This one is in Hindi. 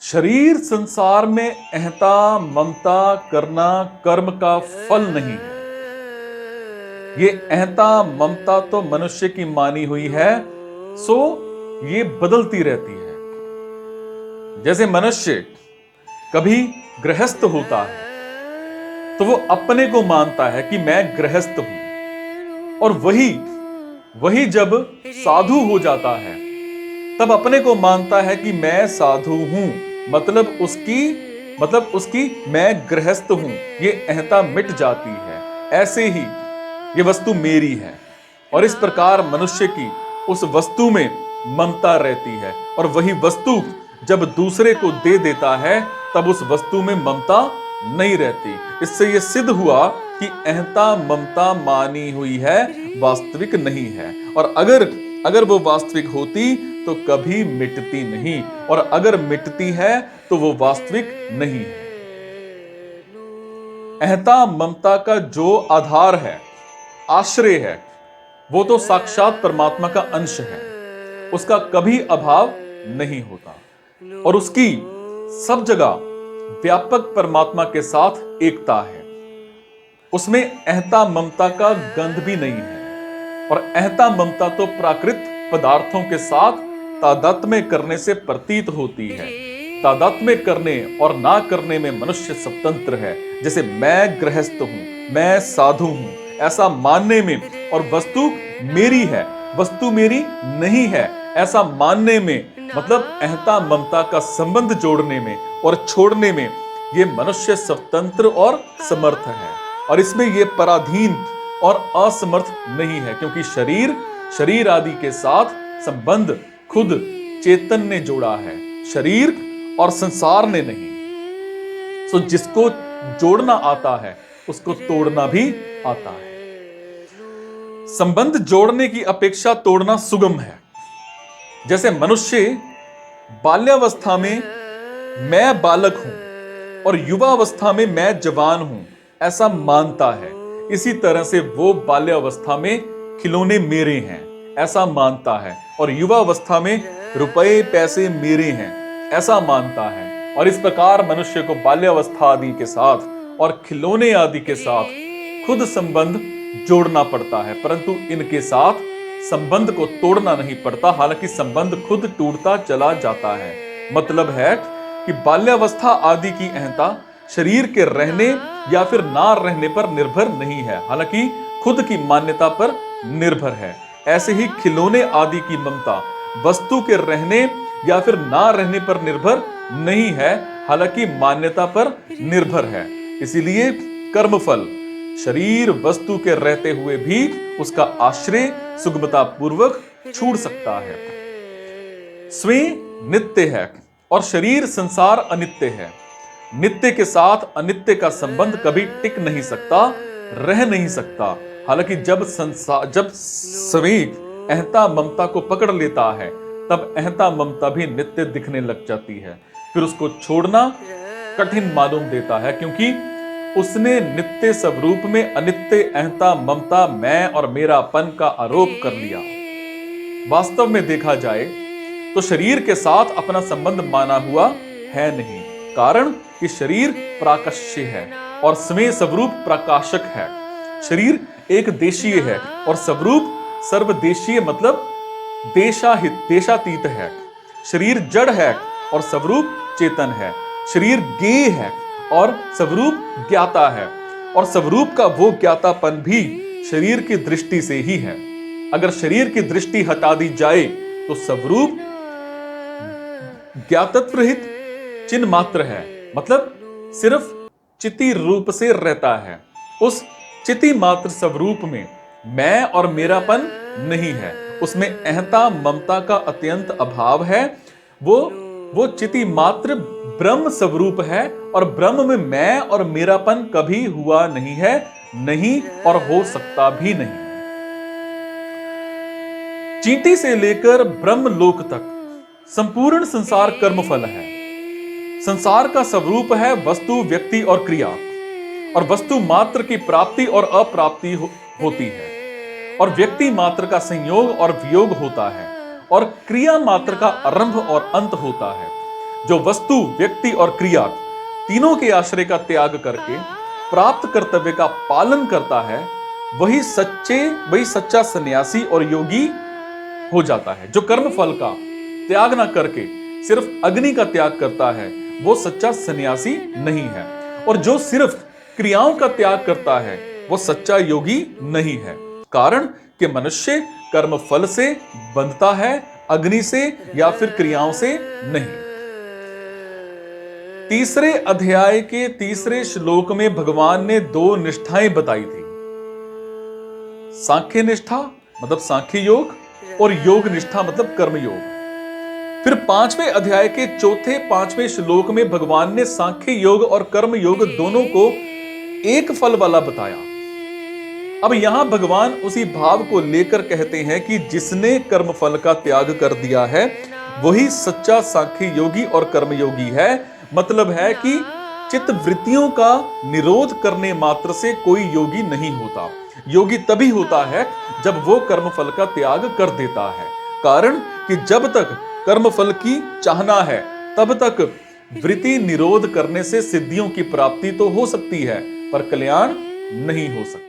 शरीर संसार में अहंता ममता करना कर्म का फल नहीं है। ये अहंता ममता तो मनुष्य की मानी हुई है, सो ये बदलती रहती है। जैसे मनुष्य कभी गृहस्थ होता है तो वो अपने को मानता है कि मैं गृहस्थ हूं, और वही जब साधु हो जाता है तब अपने को मानता है कि मैं साधु हूं, मतलब उसकी मैं गृहस्थ हूं। ये अहंता मिट जाती है। ऐसे ही ये वस्तु मेरी है, और इस प्रकार मनुष्य की उस वस्तु में ममता रहती है, और वही वस्तु जब दूसरे को दे देता है तब उस वस्तु में ममता नहीं रहती। इससे यह सिद्ध हुआ कि अहंता ममता मानी हुई है, वास्तविक नहीं है। और अगर वो वास्तविक होती तो कभी मिटती नहीं, और अगर मिटती है तो वो वास्तविक नहीं है। अहंता ममता का जो आधार है, आश्रय है, वो तो साक्षात परमात्मा का अंश है। उसका कभी अभाव नहीं होता, और उसकी सब जगह व्यापक परमात्मा के साथ एकता है। उसमें अहंता ममता का गंध भी नहीं है। और अहंता ममता तो प्राकृत पदार्थों के साथ तादात्म्य करने से प्रतीत होती है। तादात्म्य करने और ना करने में मनुष्य स्वतंत्र है। जैसे मैं गृहस्थ हूं, मैं साधु हूं, ऐसा मानने में, और वस्तु मेरी है, वस्तु मेरी नहीं है, ऐसा मानने में, मतलब अहंता ममता का संबंध जोड़ने में और छोड़ने में ये मनुष्य स्वतंत्र और समर्थ है। और इसमें ये पराधीन और असमर्थ नहीं है, क्योंकि शरीर आदि के साथ संबंध खुद चेतन ने जोड़ा है, शरीर और संसार ने नहीं। सो जिसको जोड़ना आता है उसको तोड़ना भी आता है। संबंध जोड़ने की अपेक्षा तोड़ना सुगम है। जैसे मनुष्य बाल्यावस्था में मैं बालक हूं और युवावस्था में मैं जवान हूं ऐसा मानता है, इसी तरह से वो बाल्यावस्था में खिलौने मेरे हैं ऐसा मानता है, और युवावस्था में रुपए पैसे मेरे हैं ऐसा मानता है। और इस प्रकार मनुष्य को बाल्यावस्था आदि के साथ और खिलौने आदि के साथ खुद संबंध जोड़ना पड़ता है, परंतु इनके साथ संबंध को तोड़ना नहीं पड़ता। हालांकि संबंध खुद टूटता चला जाता है। मतलब है कि बाल्यावस्था आदि की अहंता शरीर के रहने या फिर ना रहने पर निर्भर नहीं है, हालांकि खुद की मान्यता पर निर्भर है। ऐसे ही खिलौने आदि की ममता वस्तु के रहने या फिर ना रहने पर निर्भर नहीं है, हालांकि मान्यता पर निर्भर है। इसीलिए कर्मफल शरीर वस्तु के रहते हुए भी उसका आश्रय सुगमता पूर्वक छूट सकता है। स्वयं नित्य है और शरीर संसार अनित्य है। नित्य के साथ अनित्य का संबंध कभी टिक नहीं सकता, रह नहीं सकता। हालांकि जब स्वयं अहंता ममता को पकड़ लेता है तब अहंता ममता भी नित्य दिखने लग जाती है। फिर उसको छोड़ना कठिन मालूम देता है, क्योंकि उसने नित्य स्वरूप में अनित्य अहंता ममता मैं और मेरापन का आरोप कर लिया। वास्तव में देखा जाए तो शरीर के साथ अपना संबंध माना हुआ है नहीं, कारण कि शरीर प्राकश्य है और स्वयं स्वरूप प्रकाशक है। शरीर एक देशीय है और स्वरूप सर्वदेशीय, मतलब देशातीत है। शरीर जड़ है और स्वरूप चेतन है। शरीर ज्ञेय है और स्वरूप ज्ञाता है, और स्वरूप का वो ज्ञातापन भी शरीर की दृष्टि से ही है। अगर शरीर की दृष्टि हटा दी जाए तो स्वरूप ज्ञातत्व रहित चिन्ह मात्र है, मतलब सिर्फ चिति रूप से रहता है। उस चिति मात्र स्वरूप में मैं और मेरापन नहीं है, उसमें अहंता ममता का अत्यंत अभाव है। वो चिति मात्र ब्रह्म स्वरूप है, और ब्रह्म में मैं और मेरापन कभी हुआ नहीं है, नहीं और हो सकता भी नहीं। चींटी से लेकर ब्रह्म लोक तक संपूर्ण संसार कर्मफल है। संसार का स्वरूप है वस्तु, व्यक्ति और क्रिया, और वस्तु मात्र की प्राप्ति और अप्राप्ति होती है, और व्यक्ति मात्र का संयोग और वियोग होता है, और क्रिया मात्र का आरंभ और अंत होता है। जो वस्तु, व्यक्ति और क्रिया तीनों के आश्रय का त्याग करके प्राप्त कर्तव्य का पालन करता है, वही सच्चा सन्यासी और योगी हो जाता है। जो कर्म फल का त्याग ना करके सिर्फ अग्नि का त्याग करता है, वो सच्चा सन्यासी नहीं है। और जो सिर्फ क्रियाओं का त्याग करता है, वो सच्चा योगी नहीं है। कारण कि मनुष्य कर्म फल से बंधता है, अग्नि से या फिर क्रियाओं से नहीं। तीसरे अध्याय के तीसरे श्लोक में भगवान ने 2 निष्ठाएं बताई थी। सांख्य निष्ठा मतलब सांख्य योग, और योग निष्ठा मतलब कर्म योग। फिर 5वें अध्याय के चौथे 5वें श्लोक में भगवान ने सांख्य योग और कर्म योग दोनों को एक फल वाला बताया। अब यहां भगवान उसी भाव को लेकर कहते हैं कि जिसने कर्म फल का त्याग कर दिया है, वही सच्चा सांख्य योगी और कर्म योगी है। मतलब है कि चित्त वृत्तियों का निरोध करने मात्र से कोई योगी नहीं होता। योगी तभी होता है जब वो कर्म फल का त्याग कर देता है। कारण कि जब तक कर्म फल की चाहना है, तब तक वृत्ति निरोध करने से सिद्धियों की प्राप्ति तो हो सकती है, पर कल्याण नहीं हो सकता।